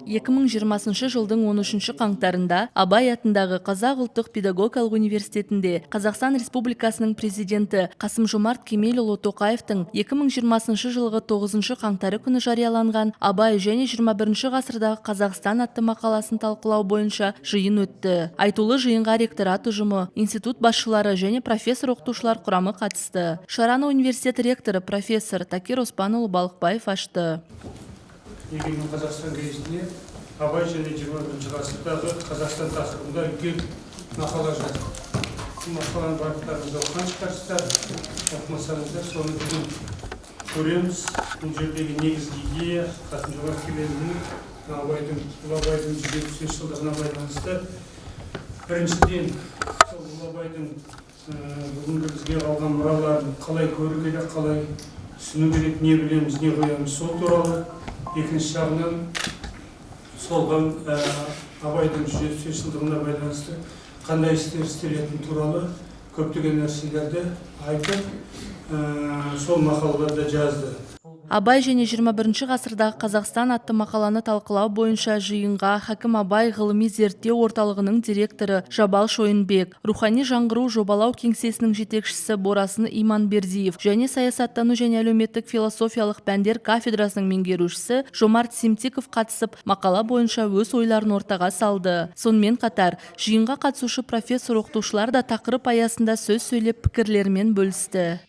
2020 жылдың 13 қаңтарында Абай атындағы Қазақ ұлттық педагогикалық университетінде Қазақстан Республикасының президенті Қасым-Жомарт Кемелұлы Тоқаевтың 2020 жылғы 9 қаңтары күні жарияланған Абай және 21 ғасырдағы Қазақстан атты мақаласын талқылау бойынша жиын өтті. Айтулы жиынға ректорат ұжымы, институт басшылары және профессор-оқытушылар құрамы қатысты. Шараны университет ректоры профессор Такир Оспанұлы Балықбаев ашты. Егемен Қазақстан газетіне Абай және 21 ғасырдағы Қазақстан тақырыбында үлкен мақала жазды. Бұл мақаланы барлықтарыңыз оқыған шығарсыздар, оқымасаңыздар, соны бүгін көреміз. Бұл жердегі негізгі идея Қасым-Жомарт Кемелұлының Абайдың 170 жылдығына байланысты. Біріншіден, сол Абайдың бүгінгі бізге қалған мұраларын қалай көру керек, қалай түсіну керек, не білеміз, не қоямыз, сол туралы. Екінші жағынан солған Абайдың 170 жылдығына байланысты қандай істер істелетіні туралы көптеген нәрселерді айтып, сол мақалаларда жазды. Абай және 21 ғасырдағы Қазақстан атты мақаланы талқылау бойынша жиынға Хакім Абай ғылыми зерттеу орталығының директоры Жабал Шойынбек, рухани жаңғыру жобалау кеңсесінің жетекшісі Борасын Иманбердиев және саясаттану және әлеуметтік философиялық пәндер кафедрасының меңгерушісі Жомарт Семтиков қатысып, мақала бойынша өз ойларын ортаға салды. Сонымен қатар, жиынға қатысушы профессор-оқытушылар да тақырып аясында сөз сөйлеп пікірлерімен бөлісті.